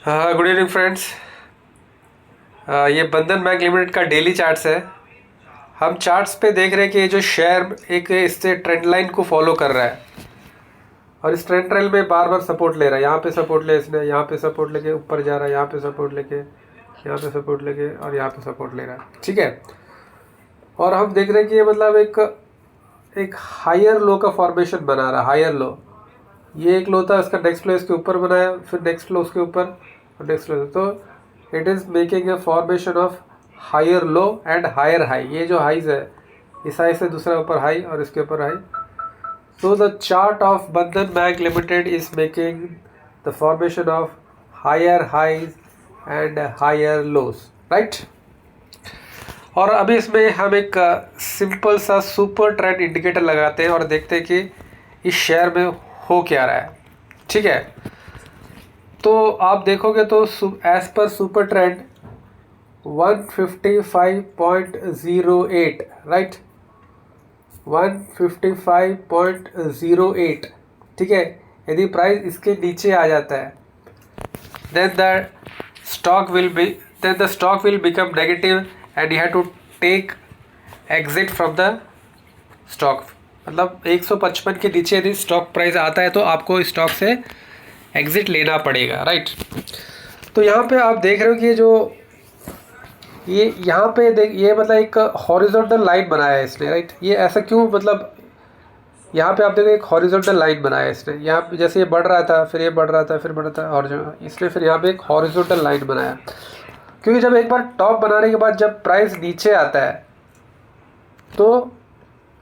हाँ, good evening friends. ये बंधन बैंक लिमिटेड का डेली चार्ट्स है। हम चार्ट्स पे देख रहे हैं कि ये जो शेयर एक इससे ट्रेंड लाइन को फॉलो कर रहा है और इस ट्रेंड लाइन में बार बार सपोर्ट ले रहा है। यहाँ पे सपोर्ट ले, इसने यहाँ पे सपोर्ट लेके ऊपर जा रहा है, यहाँ पे सपोर्ट लेके, यहाँ पे सपोर्ट लेके और यहाँ पे सपोर्ट ले रहा है। ठीक है, और हम देख रहे हैं कि ये मतलब एक हायर लो का फॉर्मेशन बना रहा है। हायर लो, ये एक लो था, इसका नेक्स्ट लो इसके ऊपर बनाया, फिर नेक्स्ट लो उसके ऊपर और नेक्स्ट लो, तो it is making a formation of higher low and higher high. ये जो हाईज है, इस हाई से दूसरा ऊपर हाई और इसके ऊपर high. So the chart of Bandhan Bank Limited is making the formation of higher highs and higher lows, right? और अभी इसमें हम एक सिंपल सा सुपर ट्रेंड इंडिकेटर लगाते हैं और देखते हैं कि इस शेयर में हो क्या रहा है। ठीक है, तो आप देखोगे तो as per super trend 155.08, right, 155.08। ठीक है, यदि प्राइस इसके नीचे आ जाता है then the stock will become negative and you have to take exit from the stock। मतलब 155 के नीचे यदि स्टॉक प्राइस आता है तो आपको स्टॉक से एग्जिट लेना पड़ेगा, राइट। तो यहाँ पे आप देख रहे हो कि जो ये यहाँ पे देख, ये मतलब एक हॉरिजॉन्टल लाइन बनाया है इसने, राइट। ये ऐसा क्यों, मतलब यहाँ पे आप देखो एक हॉरिजॉन्टल लाइन बनाया है इसने। यहाँ पे जैसे ये बढ़ रहा था, फिर ये बढ़ रहा था, फिर बढ़ रहा था, और इसने फिर यहाँ पे एक हॉरिजॉन्टल लाइन बनाया, क्योंकि जब एक बार टॉप बनाने के बाद जब प्राइस नीचे आता है तो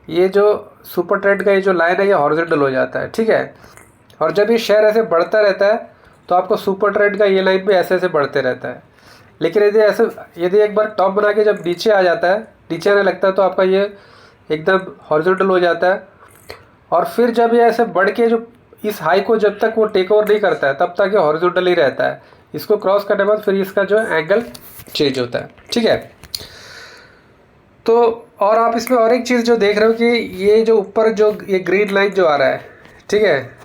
ये जो सुपर ट्रेंड का ये जो लाइन है ये हॉरिजॉन्टल हो जाता है। ठीक है, और जब ये शेयर ऐसे बढ़ता रहता है तो आपको सुपर ट्रेंड का ये लाइन भी ऐसे ऐसे बढ़ते रहता है। लेकिन यदि एक बार टॉप बना के जब नीचे आ जाता है, नीचे आने लगता है, तो आपका ये एकदम हॉरिजॉन्टल हो जाता है। और फिर जब ये ऐसे बढ़ के जो इस हाई को जब तक वो टेक ओवर नहीं करता है तब तक ये हॉरिजॉन्टल ही रहता है। इसको क्रॉस करने के बाद फिर इसका जो एंगल चेंज होता है। ठीक है, तो और आप इसमें और एक चीज़ जो देख रहे हो कि ये जो ऊपर जो ये ग्रीन लाइन जो आ रहा है, ठीक है,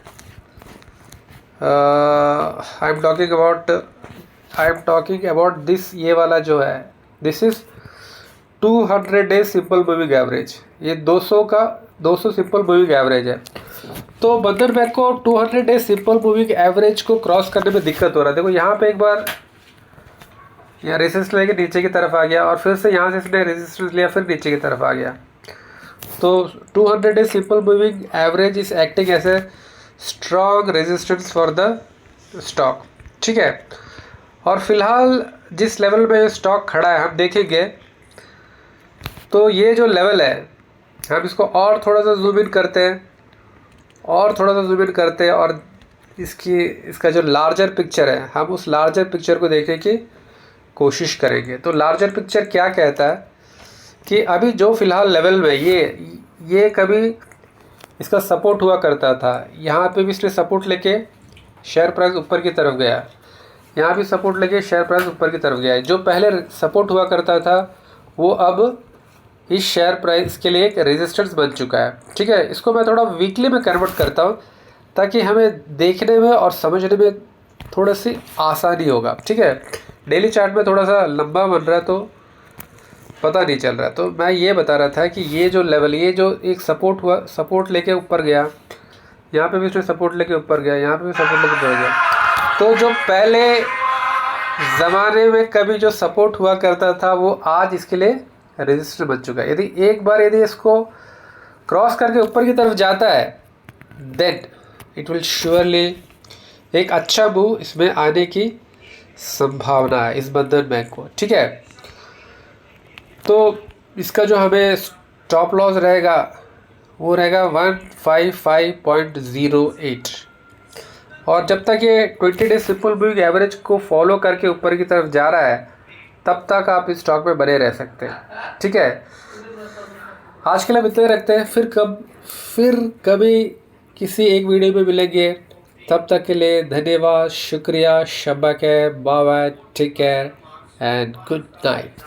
I am talking about this, ये वाला जो है, this is 200 days simple moving average. ये 200 सिंपल मूविंग एवरेज है। तो बंधन बैंक को 200 डेज सिंपल मूविंग एवरेज को क्रॉस करने में दिक्कत हो रहा है। देखो यहाँ पे एक बार यहाँ रेजिस्टेंस लेके नीचे की तरफ आ गया और फिर से यहाँ से इसने रेजिस्टेंस लिया, फिर नीचे की तरफ आ गया। तो 200 days simple moving average is acting as a strong resistance for the stock. ठीक है, और फिलहाल जिस लेवल में स्टॉक खड़ा है हम देखेंगे तो ये जो लेवल है, हम इसको और थोड़ा सा जूम इन करते हैं और थोड़ा सा जूम इन करते हैं और इसका जो लार्जर पिक्चर है, हम उस लार्जर पिक्चर को देखने की कोशिश करेंगे। तो लार्जर पिक्चर क्या कहता है कि अभी जो फिलहाल लेवल में ये कभी इसका सपोर्ट हुआ करता था, यहाँ पे भी इसने सपोर्ट लेके शेयर प्राइस ऊपर की तरफ गया, यहाँ भी सपोर्ट लेके शेयर प्राइस ऊपर की तरफ गया है। जो पहले सपोर्ट हुआ करता था वो अब इस शेयर प्राइस के लिए एक रेजिस्टेंस बन चुका है। ठीक है, इसको मैं थोड़ा वीकली में कन्वर्ट करता हूँ ताकि हमें देखने में और समझने में थोड़ा सी आसानी होगा। ठीक है, डेली चार्ट में थोड़ा सा लंबा बन रहा है तो पता नहीं चल रहा है। तो मैं ये बता रहा था कि ये जो लेवल, ये जो एक सपोर्ट हुआ, सपोर्ट लेके ऊपर गया, यहाँ पे भी इसने सपोर्ट लेके ऊपर गया, यहाँ पे भी सपोर्ट लेके ऊपर गया। तो जो पहले ज़माने में कभी जो सपोर्ट हुआ करता था वो आज इसके लिए रेजिस्टेंस बन चुका है। यदि इसको क्रॉस करके ऊपर की तरफ जाता है देन इट विल श्योरली एक अच्छा मूव इसमें आने की संभावना है इस बंधन बैंक को। ठीक है, तो इसका जो हमें स्टॉप लॉस रहेगा वो रहेगा 155.08। और जब तक ये 20 डेज सिंपल मूविंग एवरेज को फॉलो करके ऊपर की तरफ जा रहा है तब तक आप इस स्टॉक में बने रह सकते हैं। ठीक है, आज के लिए इतना ही रखते हैं, फिर कभी किसी एक वीडियो में मिलेंगे। तब तक के लिए धन्यवाद, शुक्रिया, शब्बा खैर, bye bye, take care and good night.